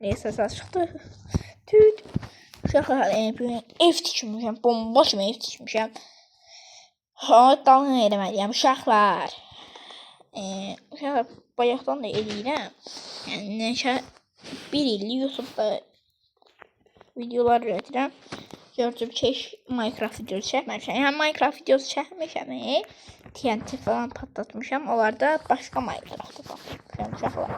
Neyse ses çıktı. Tüt. Uşaqlar bugün ev tikmişəm. Bomba kimi ev tikmişəm. Dalğın eləməliyəm uşaqlar. Uşaqlar bayaqdan da eləyirəm. Yəni nəşə bir illik YouTube'da videolar üretirəm. Gördüm ki Minecraft videosu çəkməmişəm. Yəni Minecraft videosu çəkmişəm. TNT falan patlatmışam. Onlar da başqa Minecraft'da patlatmışam uşaqlar.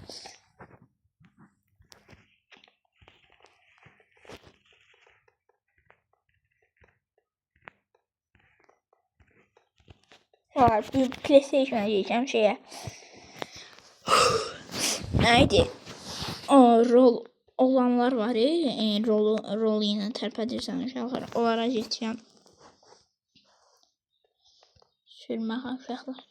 Var bir PlayStation'a gireceğim şeye. Neydi? O rol olanlar var ya, rol yine tərpədirsən uşaqlar. Onlara geçeceğim. Sürmə uşaqlar.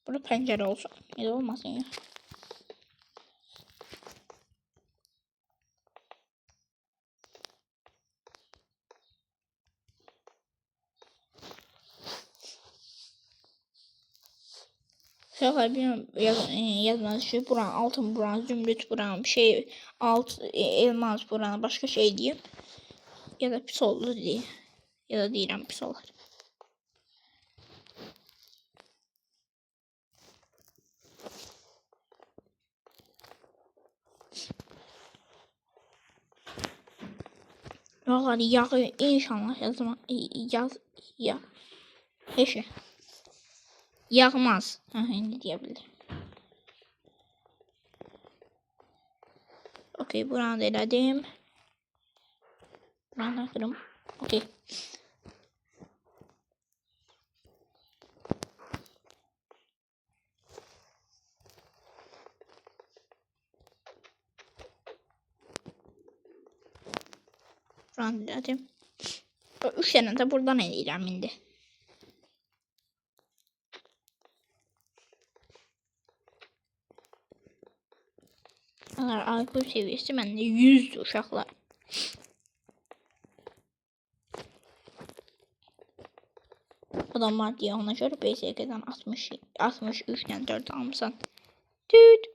Burada pəncərə olsun. Elə olmasın ya. Uşaqlar bilmiyorum yazmadı şey buran altın buran zümrüt buran şey elmas buran başka şey diyeyim. Ya da pis oldu diye. Ya da deyirəm pis olar. Vallahi yağı inşallah ya. Eşi. Yağmaz. Indi diyebilirim. Okey buranı da elədim. Buranı da kırım. Okey. Buranı da elədim. 3 tane de buradan eləyirəm indi. IQ seviyesi bende 100 uşaqlar. Adamlar diye ona göre BSG'den 63'den 4 almışsan. Düt.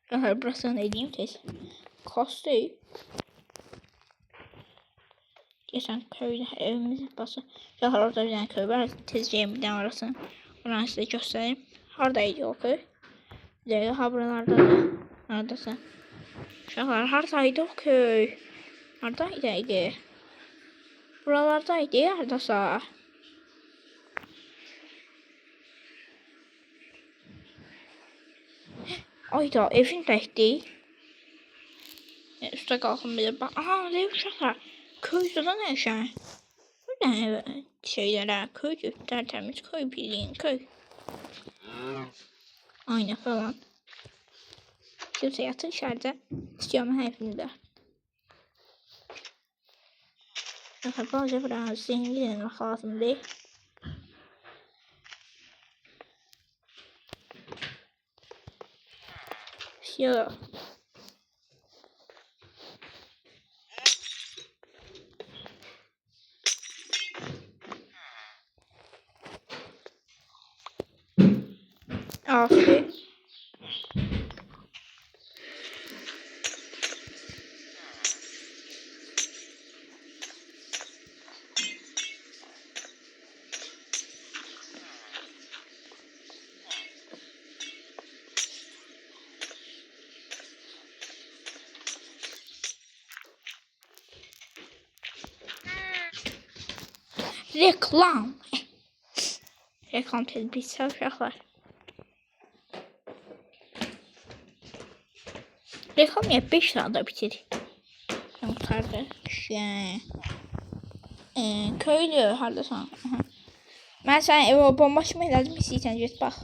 Uşaqlar burasını da edeyim tez. Kostu. Geçen köyde evimiz bası. Uşaqlar orada bir tane köy var. Tezceyim bir tane orasını. Buradan size göstereyim. Haradaydı o köy. Bir de ha buralarda da. Neredesin? Uşaqlar haradaydı o köy. Haradaydı. Buralardaydı haradasa. Ayda evin təkdir. Üstə qalxın bir də. Aha, ne uşaqlar. Köydə nə yaşayır? Bu nə şeylərə, köy tərtəmiz, köy bildiyin, köy. Aynen falan. Kimsə yatır içəridə. İstiyorum hepimdə. Balaca biraz zengin olmaq lazımdır. Yok. Aferin. Reklam. Reklam tezbisi uşaqlar. Reklam ya 5 sırada bitir. Kurtardı. Köylü hardasan. Ben sen eve bomba açma elədim. İstəyirsən get bax.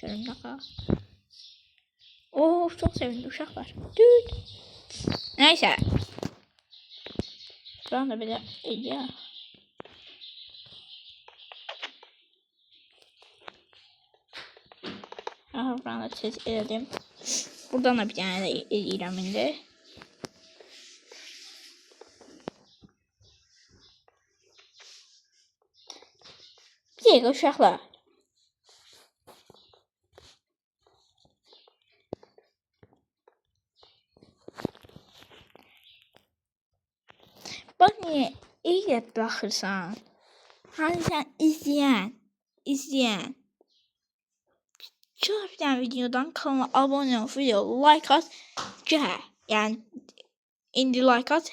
Görüm baxa. Oh, çok sevindim uşaqlar. Düt. Neyse. Buranı da belə eləyək. Aha, buranı da tez elədim. Buradan da bir tane de eləyirəm indi. Bir dəqiqə uşaqlar. Bax niyə elə baxırsan? Hani sən izləyən. Çıx bir dənə videodan kanala abunə ol, video like at, gəl. Yəni indi like at.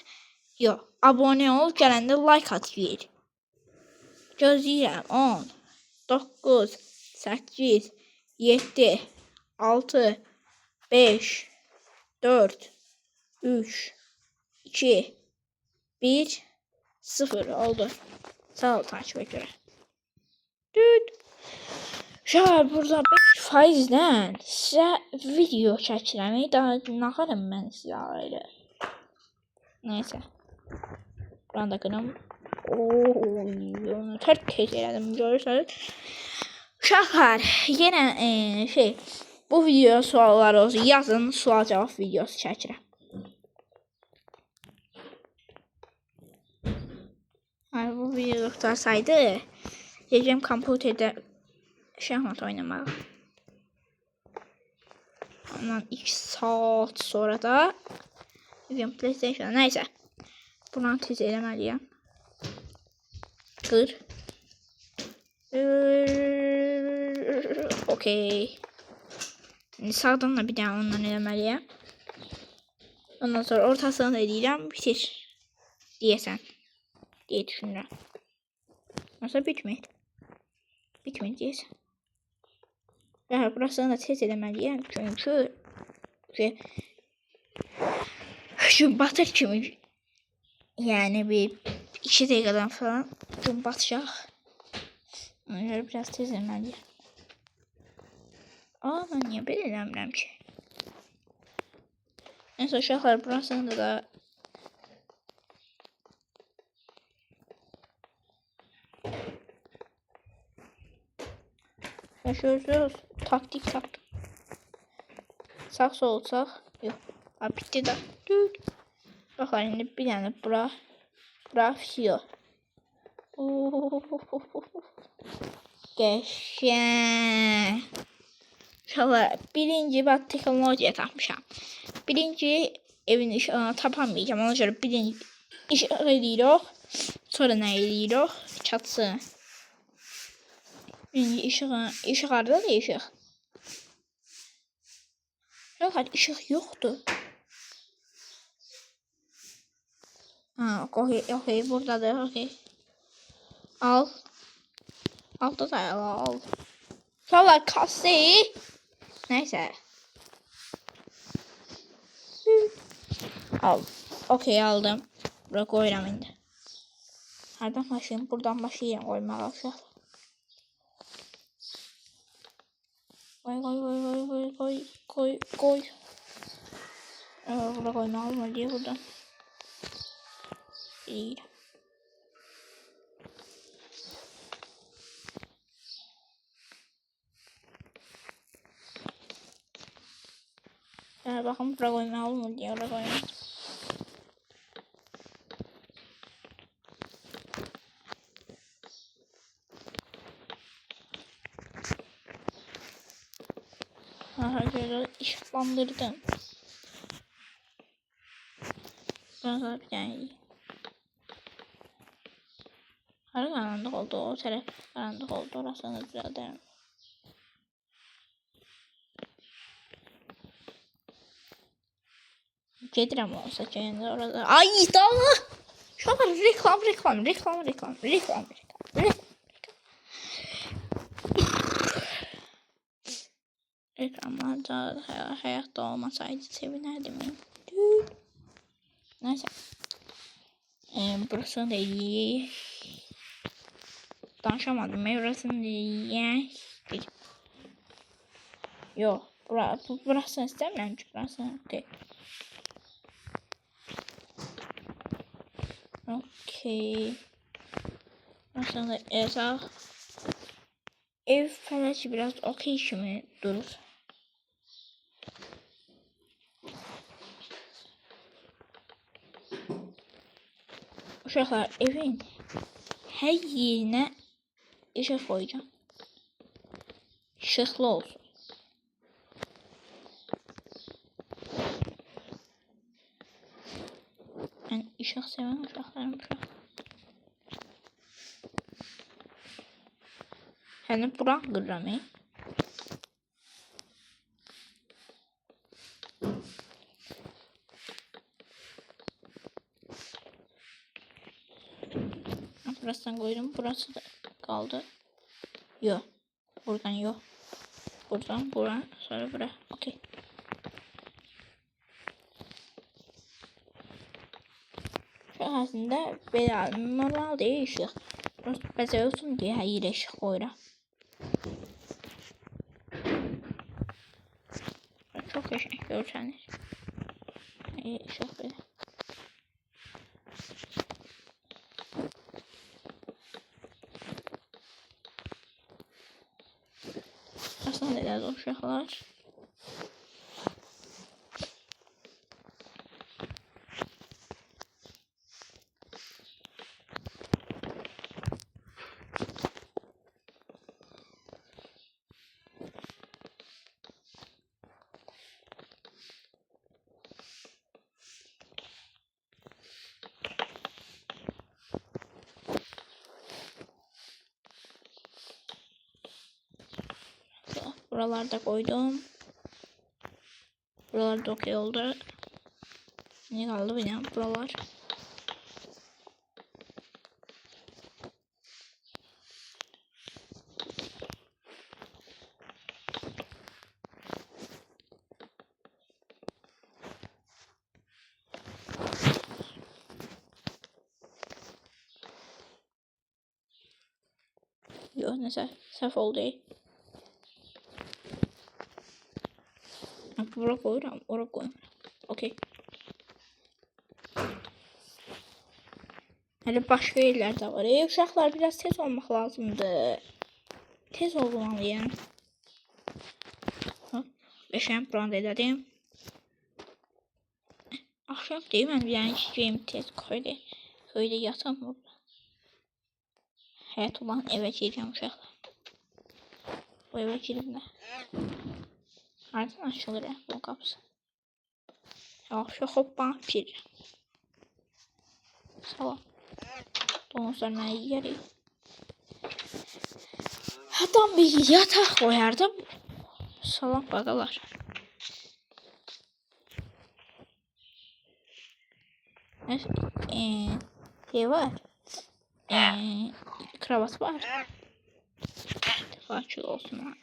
Yox, abunə ol, gələndə like at gir. Gözləyirəm. 10 9 8 7 6 5 4 3 2 1 0 oldu. Sağ ol takibə görə. Düt. Şahar burada 5%'dən sizə video çəkirəm. Daha naxarım mən sizə ayrı. Neyse. Buranı da qınam. Onu tez elədim görürsünüz. Uşaqlar yenə bu videoya suallar olsun. Yazın, sual cavab videosu çəkirəm. Bu video qutarsaydı gedəcəm kompüterdə şahmat oynamağa. Ondan 2 saat sonra da gedəcəm PlayStation. Neyse. Bunu tez eləməliyəm. Qır. Okey. Şimdi sağdan da bir dənə ondan eləməliyəm. Ondan sonra ortasını da eləyirəm. Bitir. Deyəsən. Diye düşünürəm. Nasıl bitmir? Bitmir deyəsən. Və burasını da tez eləməliyəm. Çünki gün batır kimi, yəni bir 2 dəqiqədən falan gün batacaq. Ona görə biraz tez eləməliyəm. Mən niyə belə eləmirəm ki? Neyse uşaqlar burasını da yaşıyoruz. Taktik. Sağ sol sağ. Yok. Bitti de. Bakın şimdi bir tane bura bitiyor. Geçen. İnşallah birinci bak teknolojiye takmışam. Birinci evin ışığını tapamayacağım. Ona göre birinci ışık ediyoruz. Sonra ne ediyoruz? Çatısı. Birinci ışık arada da ışık. Fakat ışık yoktu. Okey buradadır. Okey. Al. Altta da al. Şöyle kase. Neyse. Al. Okey aldım. Buraya koyuram indi. Nereden başlayayım? Buradan başlayayım koymaya aşağı. Koy. Buraya koyma alma diye buradan. İyi. Bakın buraya koyma alma diye buraya koyma. Böyle ışıklandırdım. Sonra bir tane karanlık oldu, o taraf karanlık oldu, orasını düzeltelim. Gedirəm olsa kendi orada. Ay daha! Şu an reklam. Reklamlar da hayatta olmasaydı sevinirdim. Neyse. Burasını da iyi. Danışamadım. Burasını da iyi. Yok. Burasını istemiyorum çünkü burasını değil. Okey. Burasını da ezal. Ev felaşı biraz okey şimdi durur. Uşaqlar evin hər yerinə işıq koyacağım. İşıqlı olsun. Ben işıq sevən uşaqlarmışam. Hani buran qırıram. Burasından koydum. Burası da kaldı. Yok. Buradan yok. Buradan buraya. Sonra buraya. Okey. Şu aslında böyle normal değil ışık. Mesela olsun diye her yere ışık koyuram. Çok yaşayın görseniz. Işık böyle. Aslında biraz o uşaqlar. Buralarda koydum. Buralarda okey oldu. Ne kaldı benim buralar? Yok neyse saf oldu. Buraya koyuram, oraya koyuram. Okey. Hani başka yerler de var. Uşaqlar biraz tez olmak lazımdı. Tez olmalıyım. Beşen buranı da elədim. Akşam değil ben yani içeceğim tez koydu. Öyle yatam mı? Hayat olan eve gireceğim uşaqlar. Bu eve girdim de. Ardından açılır ya bunun kapısı. Yavaş hop bana pişireceğim. Salam. Domuzlar mənə yiyərik. Adam bir yataq koyardı. Salam baqalar. Şey var. Kravat var. Fakir olsun ha.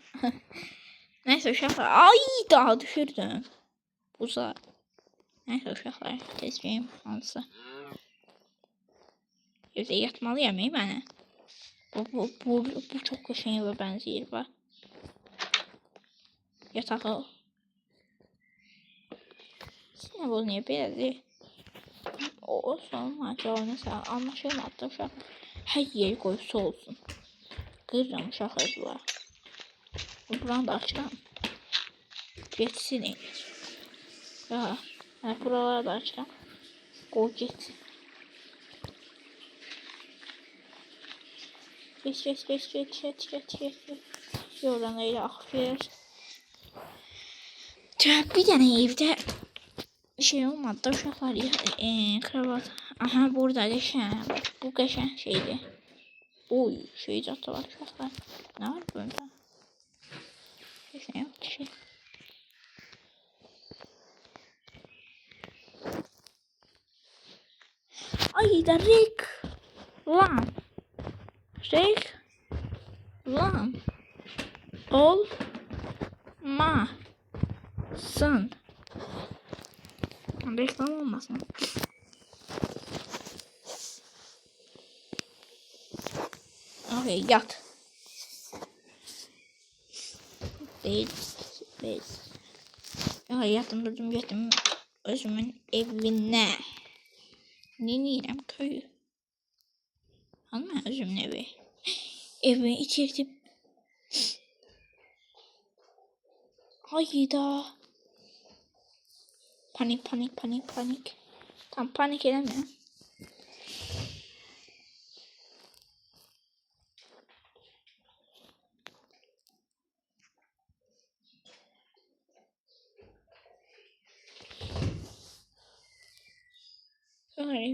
Neyse uşaqlar. Ay daha düşürdüm. Buza. Neyse uşaqlar. Tezgahım hansı. Evde yatmalıyım mənə. Bu çok qəşəng evə bənzəyir bak. Yatağı. Sinə bu niyə belədir? O son acaba mesela anlaşılmadı uşaq. Hər yeri qoysa olsun. Qırıram uşaqlar. Buranı da açıram. Geçsin. Ya, buraları da açıram. Qoy geçsin. Geç. Yoran öyle akıyor. Bir tane evde şey olmadı uşaqlar kravat. Aha burada geçen. Bu geçen şeydi. Oy şey zaten var uşaqlar. Ne var burada? Şey yok ki şey. Ay da Rick. Lan. Rick. Lan. Olmasın. Reklam olmasın. Okay, yat. Değil. Ya yatım özümün evine. Ne diyeyim köyü. Ama özümün evi. Evimi içirdim. Hayda. Panik. Tam panik edemiyorum.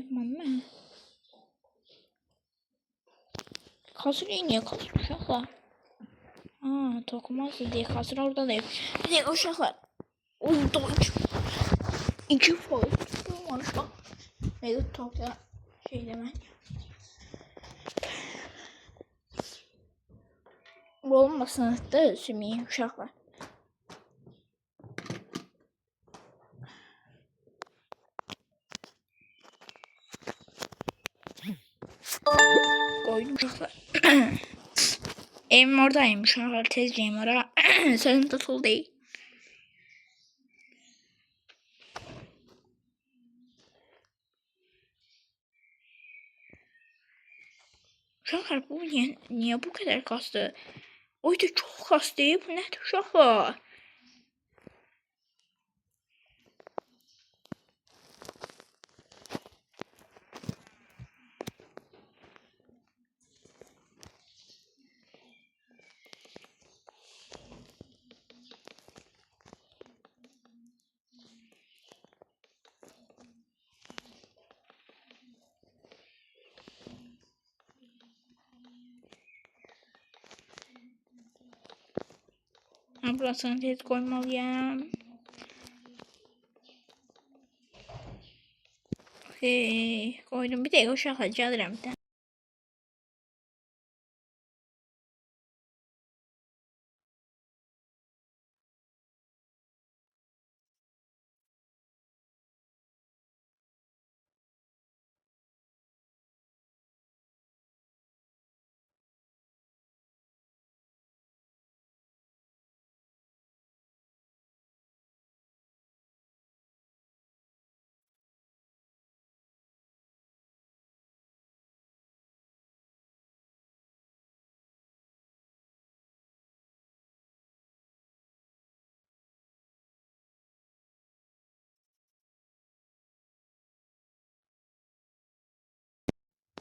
yazmam ben. Kasır niye kasır uşaqlar? Aa, toxunmazsınız diye kasır orada da yok. Bir de uşaqlar. Oldu. 2 faiz. Var uşaq. Mega topla şey demək. Olmasın da sümüyü uşaqlar. Koydum uşaqlar. Evim oradaymış uşaqlar. Tezcəyim ora. Sənin tutulu deyil. Uşaqlar bu niye bu kadar kastı? Oydu çok kastı. Bu nədir uşaqlar? Burasını tez koymalıyım. Koydum. Bir de uşaqlar gəlirəm bir də.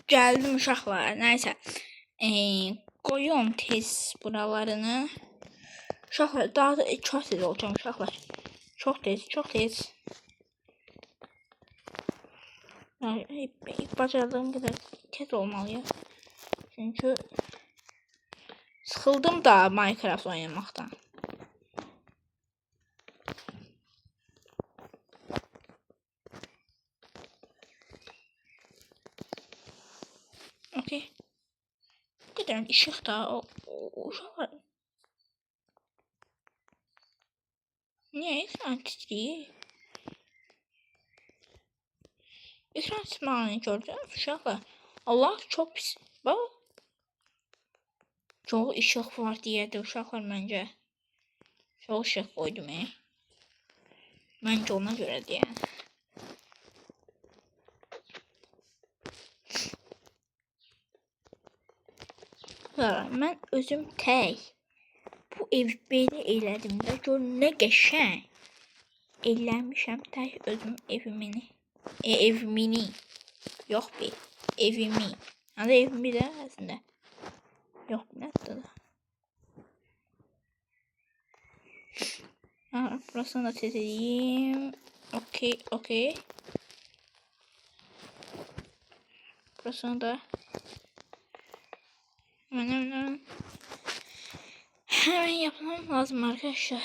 Geldim uşaqlar. Neyse. Koyuyorum tez buralarını. Uşaqlar daha da çok tez olacağım uşaqlar. Çok tez, çok tez. Yani bacardığım kadar tez olmalı. Çünkü sıkıldım da Minecraft oynamaktan. Okey. Gidelim ışık da uşaqlar. Niye ekran titriyor? Ekran titreməni gördünüz uşaqlar. Allah çok pis. Bak. Çok ışık var diye de uşaqlar məncə. Çok ışık koydum Məncə ona göre diye. Mən özüm tək bu ev belə elədim də gör nə qəşəng. Eləmişəm tək özüm evimini. Evimini. Yox be. Evimi. Hadi evimi də əslində. Yox, nədir da. Burasını da tez edeyim. Okey, okey. Burasını da hemen yapmam lazım arkadaşlar.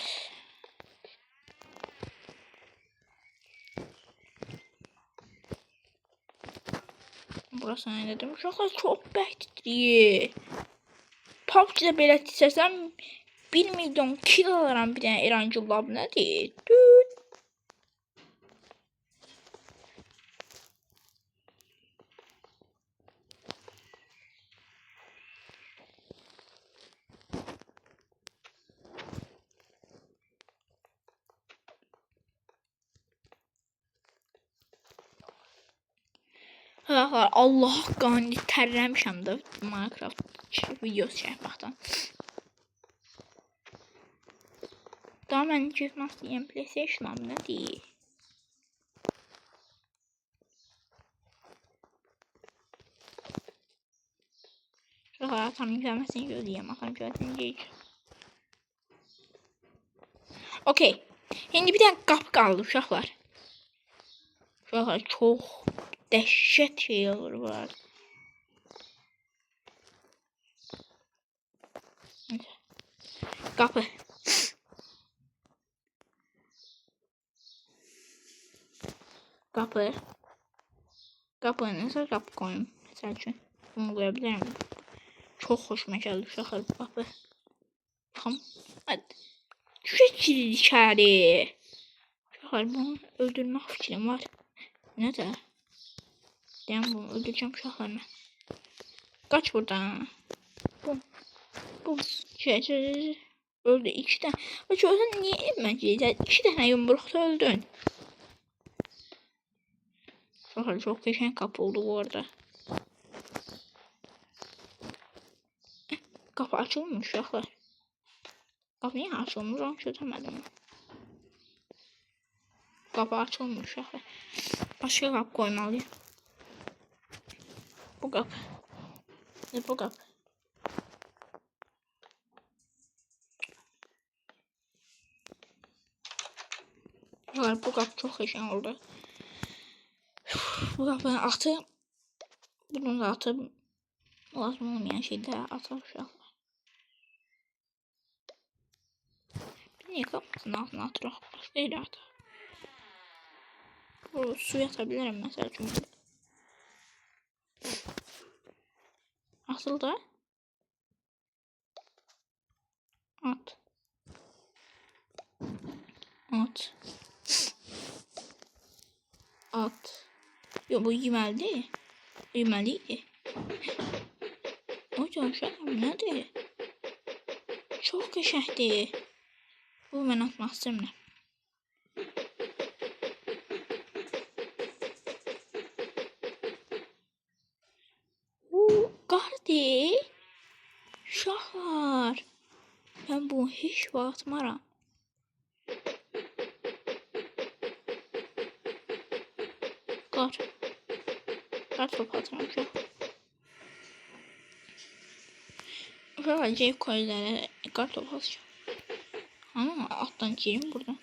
Burasını dedim. Çok bəkdir. PUBG'də belə desəsəm 1 milyon kill alaram bir dənə Erancıl lab nədir? Allah qanı tərləmişəm də Minecraft videosu çəkməkdən. Daha mən getmək istəyirəm PlayStation-am nədir? Uşaqlar atamın gəlməsini gözləyəm. Atam gəlsin. Okey. Şimdi bir dənə qapı qaldı uşaqlar. Uşaqlar çox dəhşət şey olur bu arada. Qapı. Qapı. Qapı nəsə qapı qoyum. Məsəl üçün. Bunu qoya bilərəm. Çox xoşuma gəldi uşaqlar bu qapı. Baxın. Düşək kilit içəri. Uşaqlar bunu öldürmək fikrim var. Nə də? Deyəm bunu öldürəcəm uşaqlar mən. Qaç buradan. Bum. Bum. Şey. Öldü 2 tane. Açıyorsan niye evmenciydin? 2 tane yumrukta öldün. Uşaqlar çok geçen kapı oldu bu arada. Kapı açılmış uşaqlar. Kapı niye açılmış onu çözemedim. Kapı açılmış uşaqlar. Başka kapı koymalıyım. Bu kapı. Bu kapı. Bu kapı çok heyecan oldu. Bu kapının atı. Bunun da atı lazım olmayan şeyde atar uşaqlar. Niye kapının altına atırıq? Başka yere atar. Bu suya atabilirim mesela çünkü. Asıl da at. At. At. Yo bu yeməlidir. Yeməlidir. Hocam uşaqım nədir? Çox qəşəngdir. Bu mən atmaq istəmirəm. Qardır. Uşaqlar. Mən bunu heç vaxt atmaram. Qar. Qar topu atıram uşaq. Uşaqlar ceyb koyulara qar topu atacağım. Ama alttan girim buradan.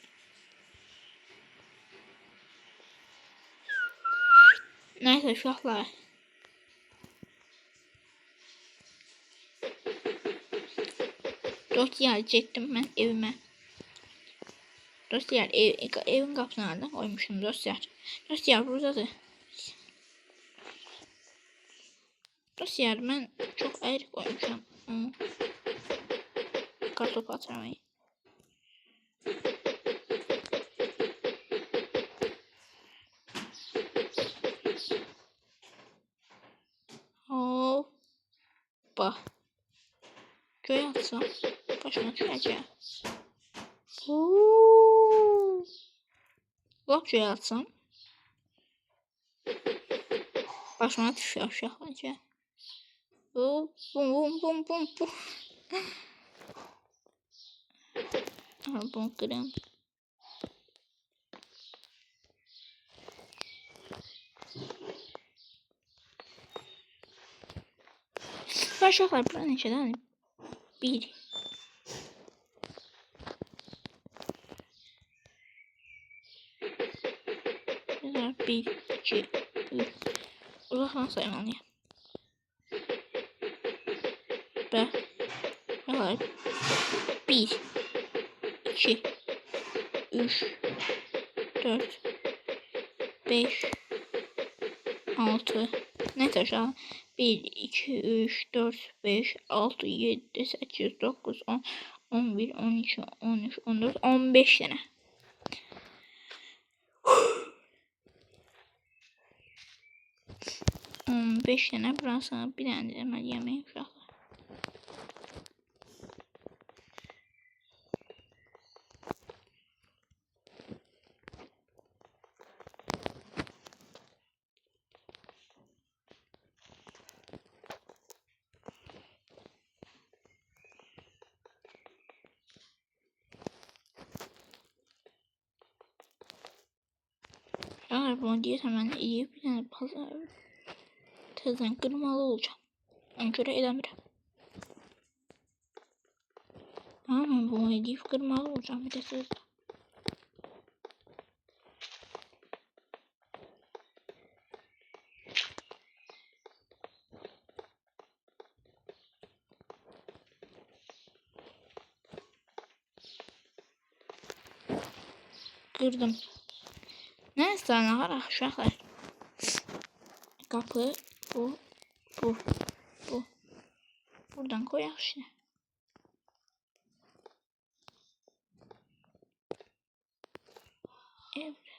Neyse uşaqlar. Dosya çektim ben evime. Dosya evin kapısına koymuşum dosya. Dosya buradadır. Dosya ben çok ayrı koymuşum. Kartopu atıramayı. Hoppa. Göğe atsam başıma düşeceğim. Lap göğe atsam başıma düşüyor uşaqlar. Bum bum bum bum bum. Bunu kırım. Uşaqlar bura neçədən? 1. Bir, 2, 3. Uzaktan saymalıyım. Ve 1, 2, 3, 4, 5, 6. Neyse şu an 1, 2, 3, 4, 5, 6, 7, 8, 9, 10, 11, 12, 13, 14, 15 tane. 15 tane burası bir tane de ben yemeğim uşaqlar. Uşaqlar bunu deyəsən mən yiyib bir tane pazar tezden kırmalı olacağım. Ona göre edemiyorum. Ama bu hedef kırmalı olacağım bir de tezden. Qırdım. Nəysə, nahara uşaqlar. Qapı bu. Buradan koyaq şimdi. Evet.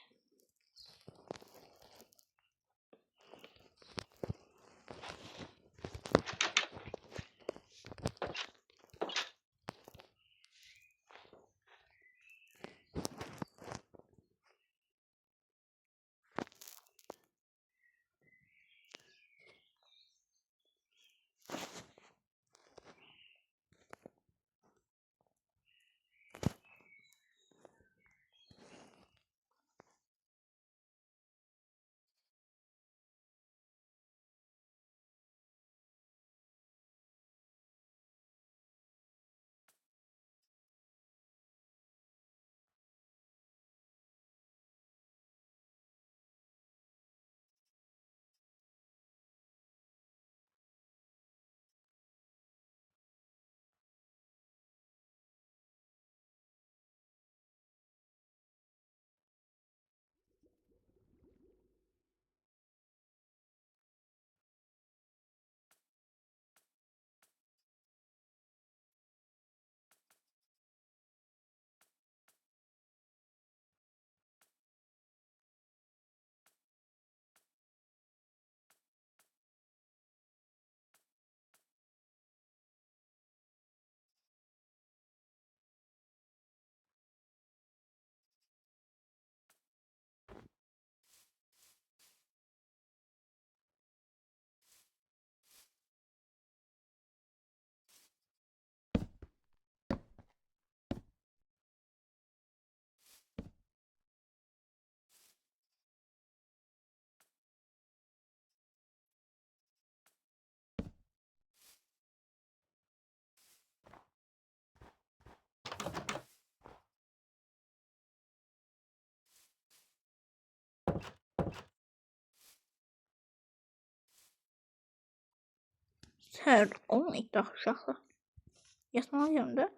Səhər olmayıb uşaqlar. Yatmalıyam da.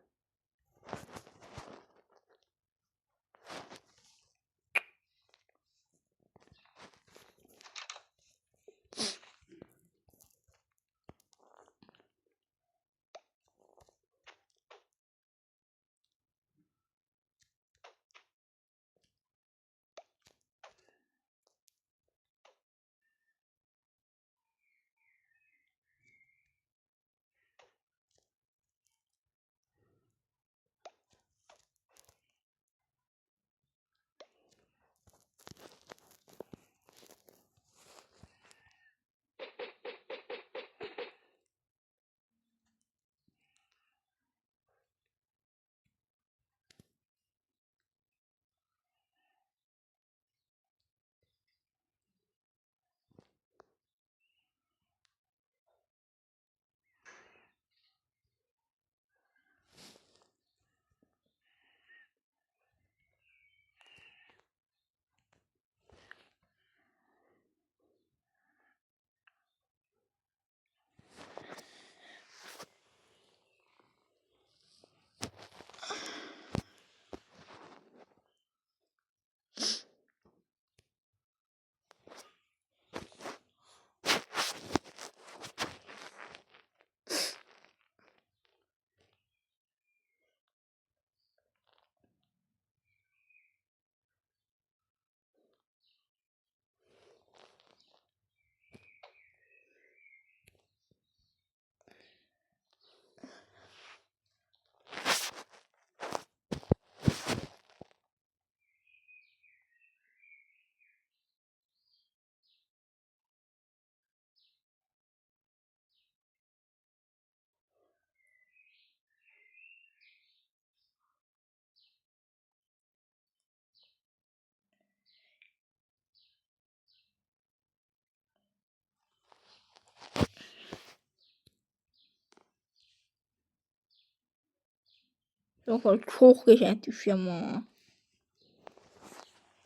Uşaqlar çox qəşəng düşüyorum ha.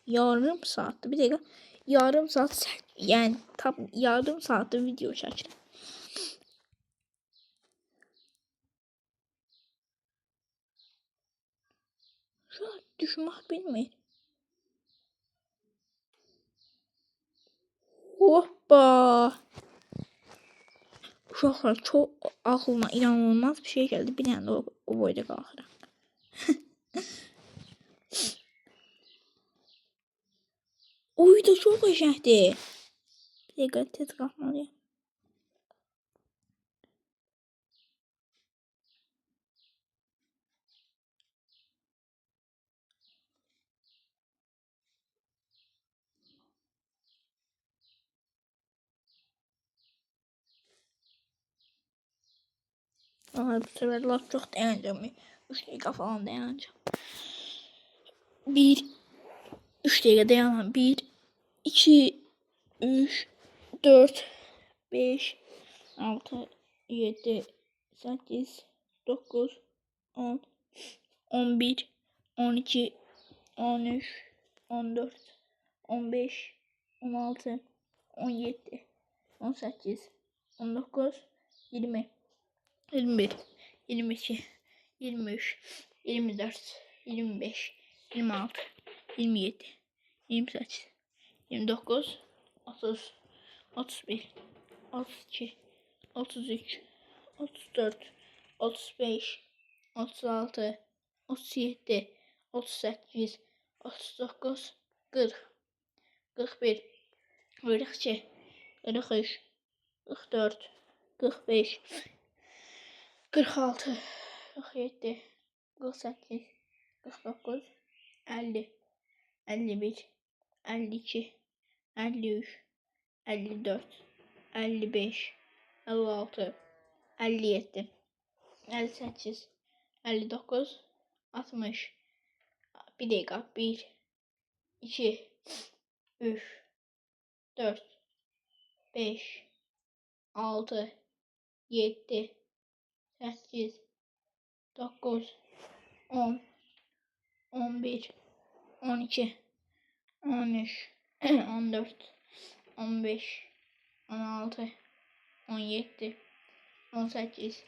Yarım saatdir. Bir dakika. Yarım saat yani tam yarım saattir video çəkirəm. Şu an düşmək bilmir. Hoppa. Uşaqlar çox ağlına inanılmaz bir şey gəldi. Bir dənə də o boyda qalxıram. Oy da çox qəşəngdir. Bir dəqiqə tez qalxmalıyam. Aha, bu sefer laf çox dayanacağım. 3 dəqiqə falan dayanacağım. 3 dəqiqə dayanam. 1, 2, 3, 4, 5, 6, 7, 8, 9, 10, 11, 12, 13, 14, 15, 16, 17, 18, 19, 20, 21, 22, 23, 24, 25, 26, 27, 28, 29, 30, 31, 32, 33, 34, 35, 36, 37, 38, 39, 40, 41, 42, 43, 44, 45, 46, 47, 48, 49, 50, 51, 52, 53, 54, 55, 56, 57, 58, 59, 60. Bir dakika. 1, 2, 3, 4, 5, 6, 7, 8, 9, 10, 11, 12, 13, 14, 15, 16, 17, 18,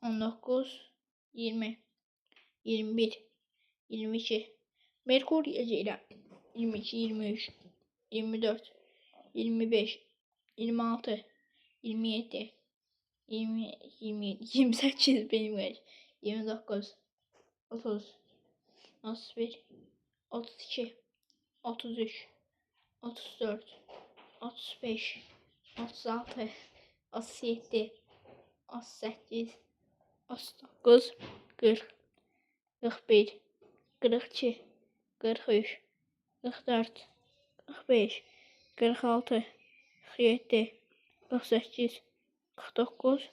19, 20, 21, 22, Merkur geceylə 22, 23, 24, 25, 26, 27, 20, 27, 28 benim yaş, 29, 30, 31, 32, 33, 34, 35, 36, 37, 38, 39, 40, 41, 42, 43, 44, 45, 46, 47, 48, 49,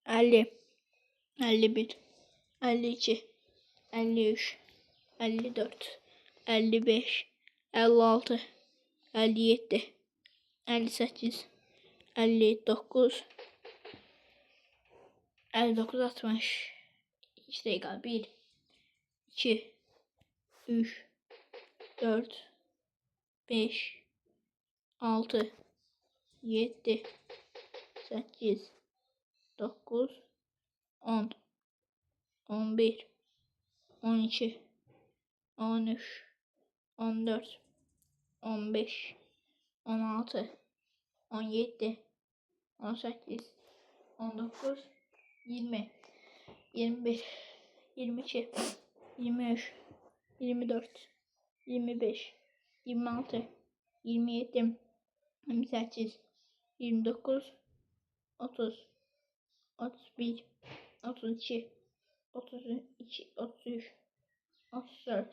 50, 51, 52, 53, 54, 55, 56, 57, 58, 59, 59, 60. İşte egal. 1, 2, 3, 4, 5, 6, 7, 8, 9, 10, 11, 12, 13, 14, 15, 16, 17, 18, 19, 20, 21, 22, 23, 24, 25, 26, 27, 28, 29, 30, 31, 32, 33, 34,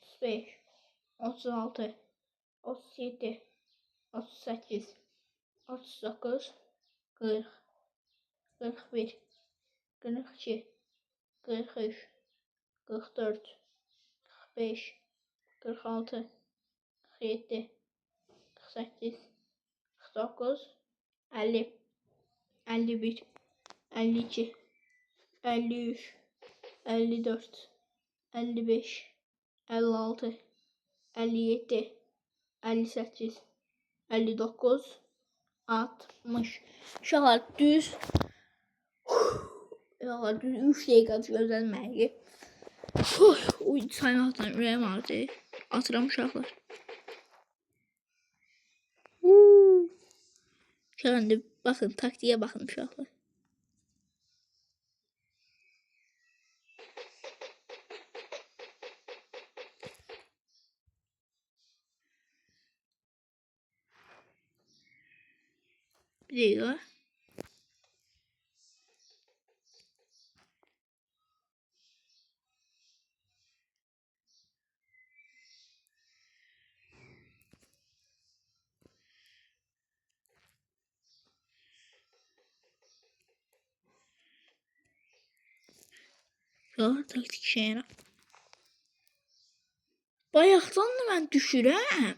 35, 36, 37, 38, 39, 40, 41, 42, 43, 44, 45, 46, 47, 48, 49, 50, 51, 52, 53, 54, 55, 56, 57, 58, 59, 60. Uşaqlar düz 3 dəqiqə gözləməli. Oy, saymaktan ürəyim ağrıdı. Atıram uşaqlar. Şimdi bakın taktiğe bakın uşaqlar. Bir dakika. Uşaqlar taktik şeyine. Bayaqdan da mən düşürəm.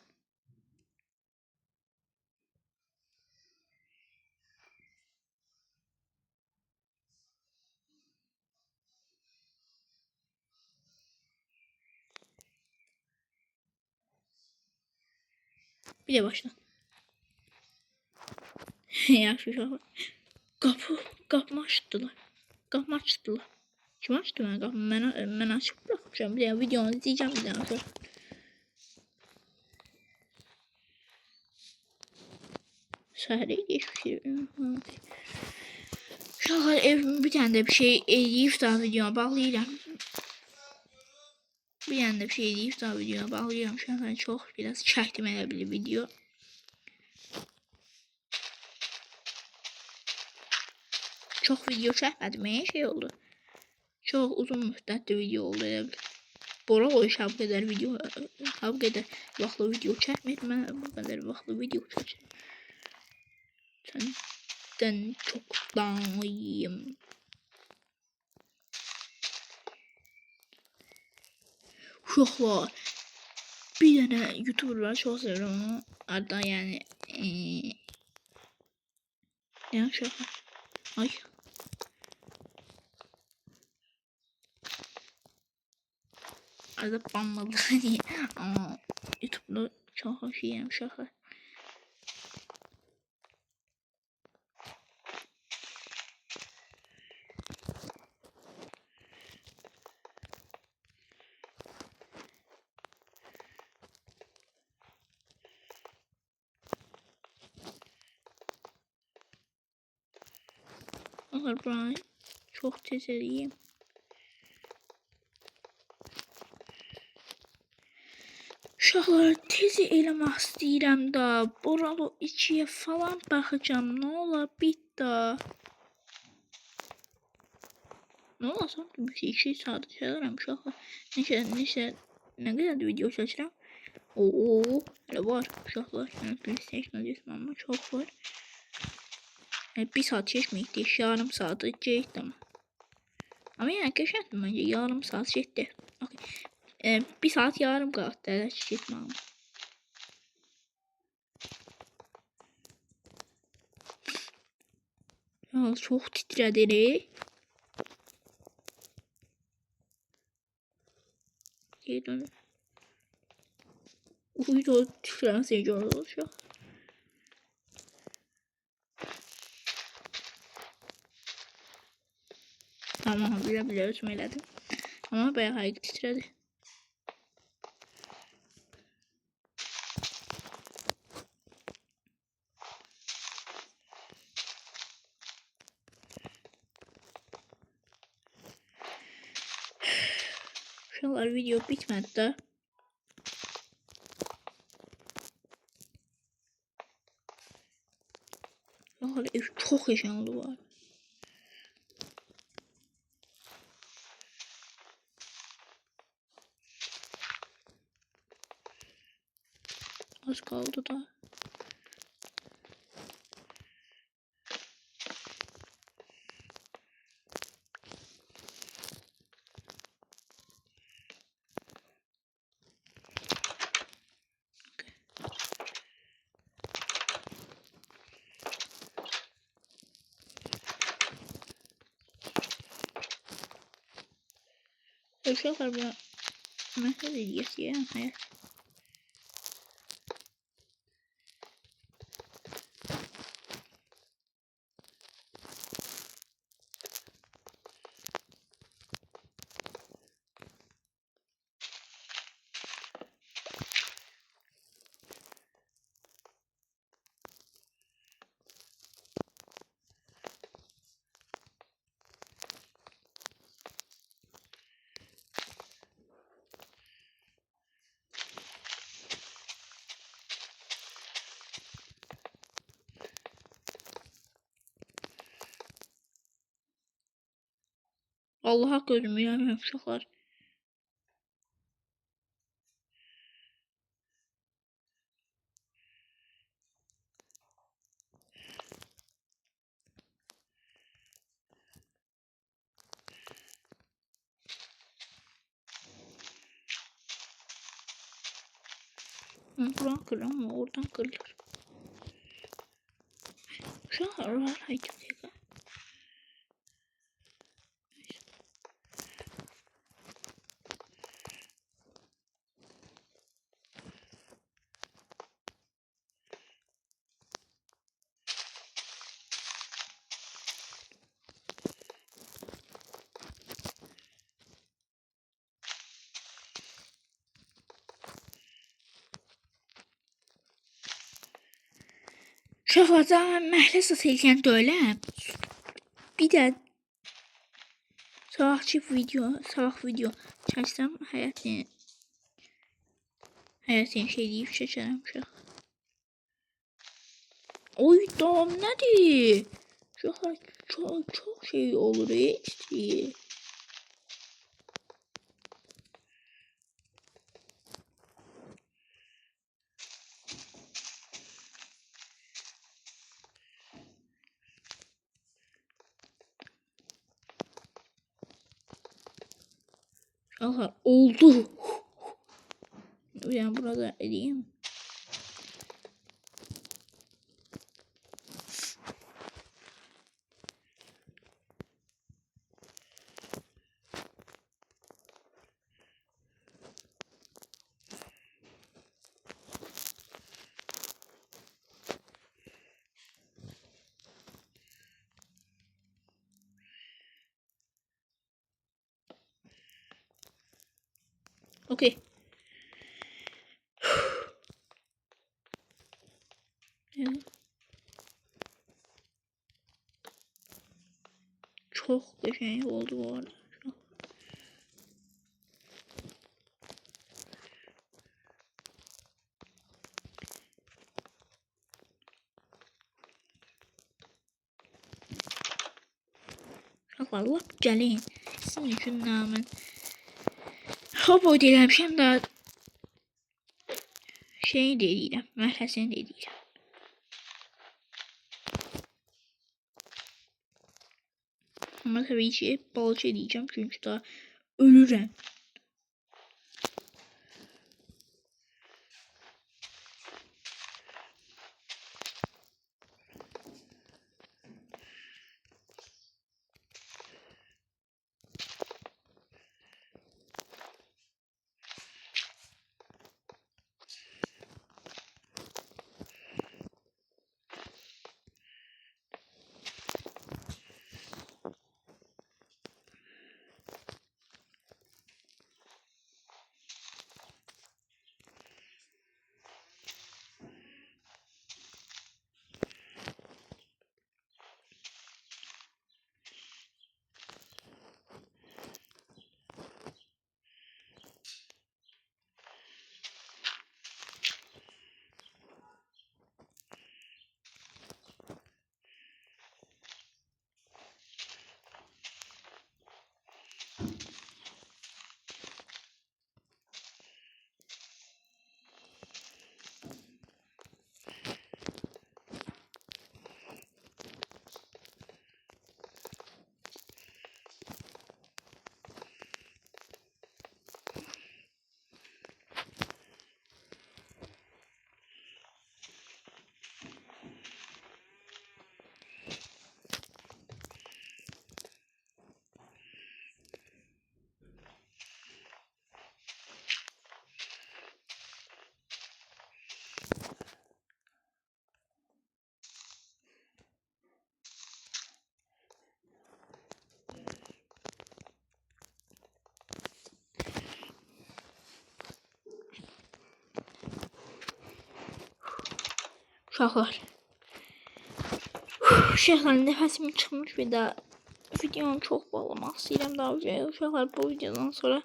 Bir de başla. Yaxşı uşaqlar. Qapımı açdılar. Qapımı açdılar. Kim açdı mənə qapımı? Mən açıb buraxmışam. Bir də videonu izləyəcəm bir daha uşaq. Səhərə geçmişim. Uşaqlar evimi bir tane de bir şey eləyib daha videoma bağlayıram. Bir tane de bir şey eləyib daha videoma bağlayıram. Uşaqlar çox biraz çəkdim elə bir video. Çox video çəkmədim, şey oldu. Çox uzun müddətli video oldu elə bil. Bora qoyuş bu qədər video, bu qədər vaxtlı video çəkmir. Mən bu qədər vaxtlı video çəkirəm. Səndən çoxdanlıyım. Uşaqlar, bir dənə YouTuber var, çox sevirəm onu. Adda yəni uşaqlar. Ay. Arada banladı hani. Ama YouTube'da çok hoş yiyem uşaqlar. Onlar buranı çok tez eləyim. Uşaqlar tez eləmək istəyirəm da. Buralı 2'ye falan baxacağım. Nə olar bit da. Nə olasam ki 2 saat çəkirəm uşaqlar. Neçə nə qədər video çəkirəm. Oo, hələ var uşaqlar. Yəni PlayStation deyirəm amma çox var. Yani 1 saat çəkməyib, yarım saatı getdi ama. Ama yani qəşəngdir məncə, yarım saat getdi. Okay. 1 saat yarım qaldı hələ getməm. Ya çox titrədir. Gedin. Uydu titrəməsi görülür. Tamam, bile özüm elədim. Ama bayağı hayır titrədi. Uşaqlar video bitmədi də. Uşaqlar ev çox yaşanlı var. Az kaldı da. Uşaqlar buna məsələ deyəcəyəm, hayat. Allah'a gözümü yemem uşaqlar. Buradan kırılır ama oradan kırılır. Uşaqlar var. Haydi bir dakika. Uşaqlar məhlə satırkən döyüləm. Bir də sabah video çəksəm həyatını şey deyib çəkərəm uşaq. Oy dam nədir? Uşaqlar çox şey olur işte. Uşaqlar oldu. Ben burada edeyim. Okey. Evet. Çok qəşəng oldu bu arada. Lap gəlin. Sizin üçün mən hop deyirəm də şeyi deyirəm, məhləsini deyirəm. Ama tabii ki balçı diyeceğim çünkü daha ölürüm. Uşaqlar. Uşaqlar nəfəsimi çıxmış və də videonu çox bağlamaq istəyirəm daha önce. Uşaqlar bu videodan sonra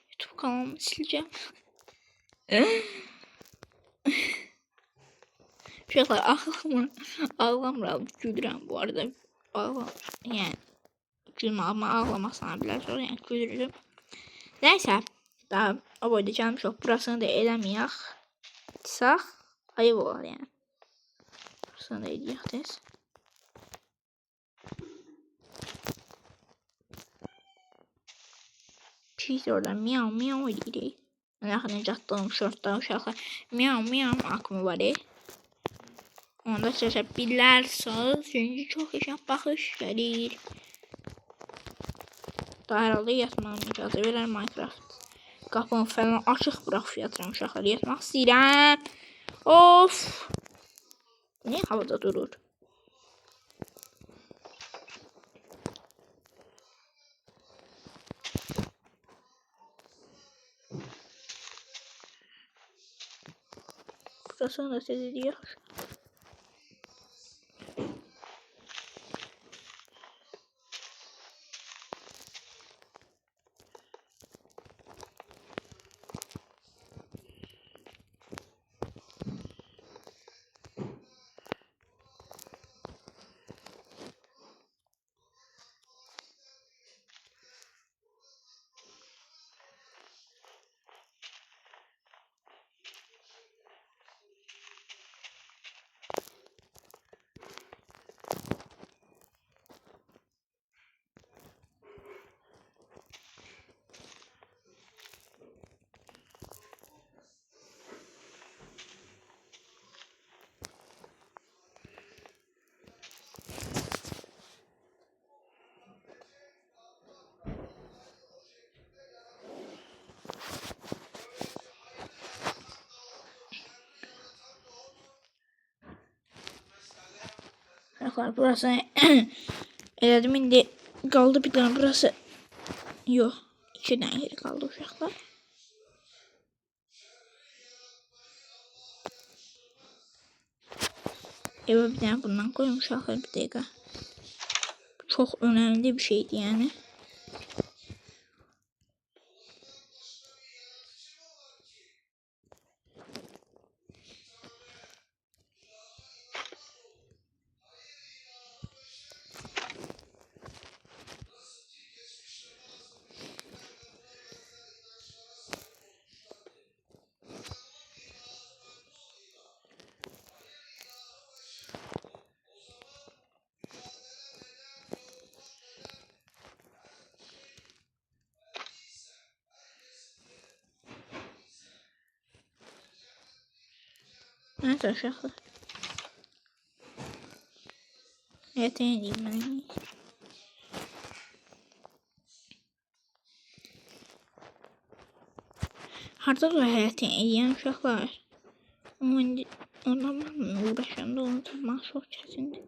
YouTube kanalımı sileceğim. Uşaqlar ağlamıram, gülürəm bu arada. Yani gülmağıma ağlamaq sana bilər. Sonra yəni gülürüm. Nəysə. Daha o boyda gəlmişik. Burasını da eləməyək. Sağ. Ayıb olar yəni. Burasını da eləyək tez. Pis orada miyav miyav eləyirik. Mən axı çatdığım şortda uşaqlar miyav miyav akımı var. Onda sizə bilərsiniz. Çünki çox yaşam baxış gəlir. Daha herhalde yatmam icazə verər Minecraft. Qapını falan açıq bıraxıb yatıram uşaqlar. Yatmaq istəyirəm. Of. Niye havada durur? Burasını da seziliyor. Arkadaşlar burası elədim indi qaldı bir tane burası. Yox, 2 tane yeri qaldı uşaqlar. Eve bir tane bundan koyun uşaqlar bir dəqiqə. Çox önemli bir şeydi yani. Neyse uşaqlar. Evet, ne diyeyim ben? Harda da həyat edən uşaqlar. Amma indi onlarla uğraşanda onu tapmaq çox çətindir.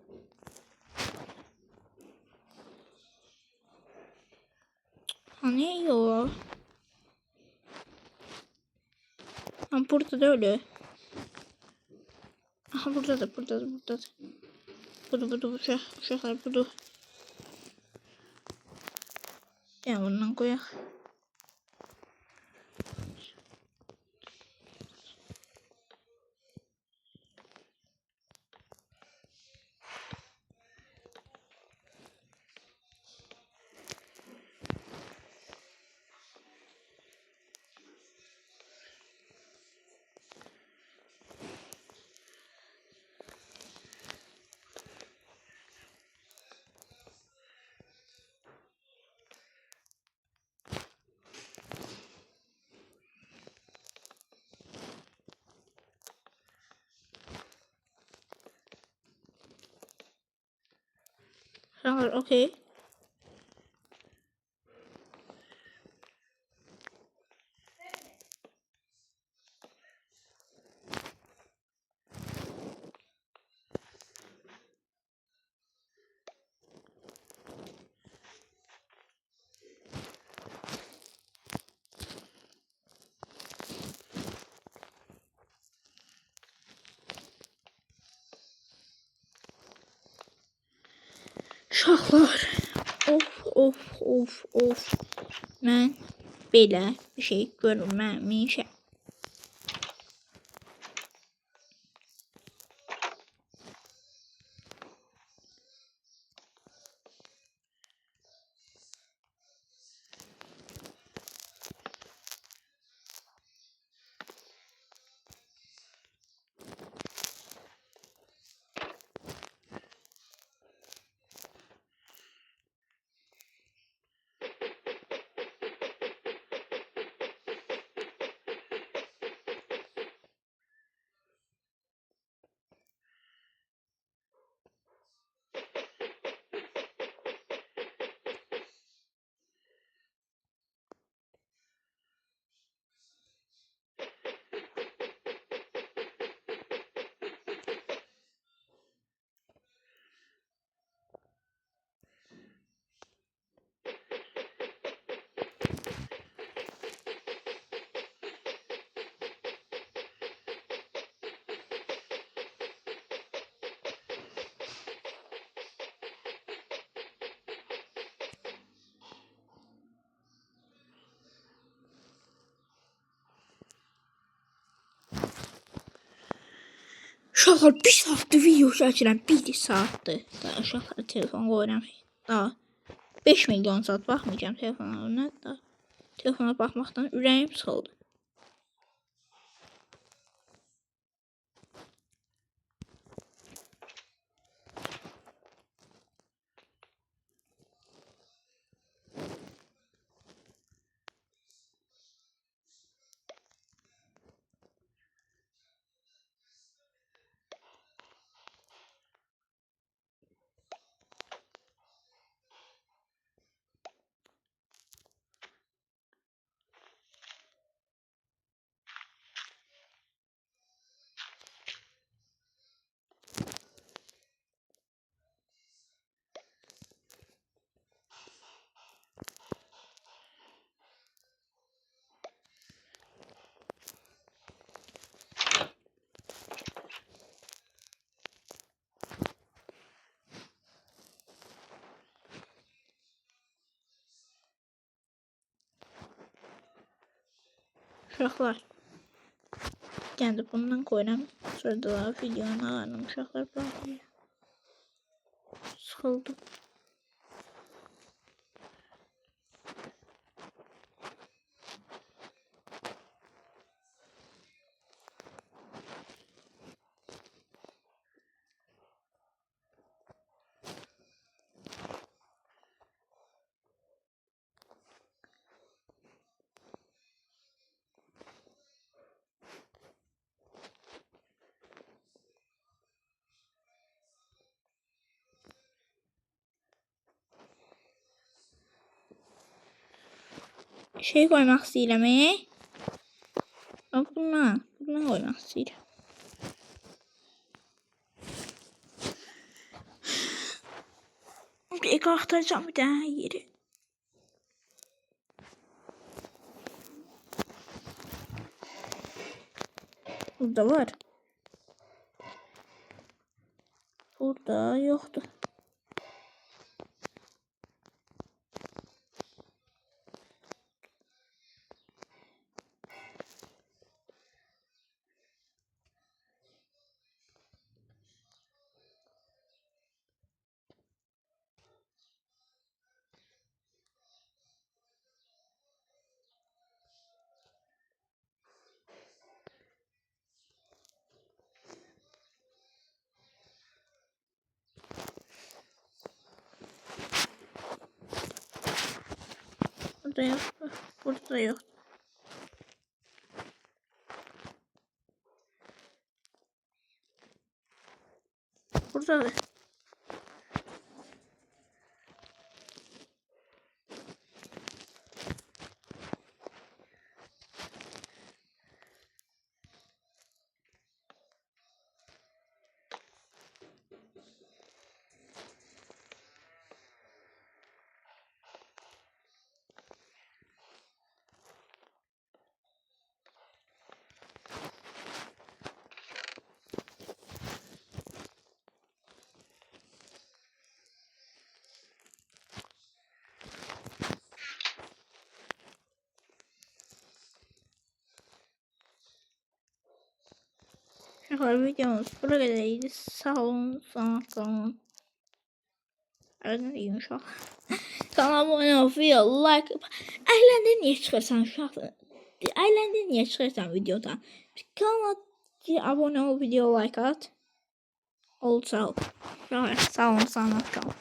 Hani yok. Ama burada da öyle. Aha burada da. Budu uşaqlar budu. Ya bundan koyaq. Uşaqlar okey. Uşaqlar. Of. Mən belə bir şey görməmişəm. Uşaqlar 1 saatdir video çəkirəm. 1 saatdir. Daha uşaqlara telefon qoyuram. Daha 5 milyon saat baxmayacağım telefonlarına. Da telefona baxmaqdan ürəyim sıxıldı. Uşaqlar. Gəldi bundan qoyuram. Sonra da videonun ağarım uşaqlar baxmayın. Sıxıldım. Şey koymaq istəyirəm. Bundan koymaq istəyirəm. Axtaracağım bir dənə yeri. Burada var. Burada yoxdur. Burada yoxdur. Burada yoxdur. Buradadır. Uşaqlar videomuz bura qədər idi. Sağ olun, sağ olun. Aradan iyi uşaq. Kanala abone ol, video like. Əyləndə niyə çıxırsan uşaq? Əyləndə niyə çıxırsan videodan? Kanala abone ol, video like at. Ol sağ ol. Sağ olun, sağ olun.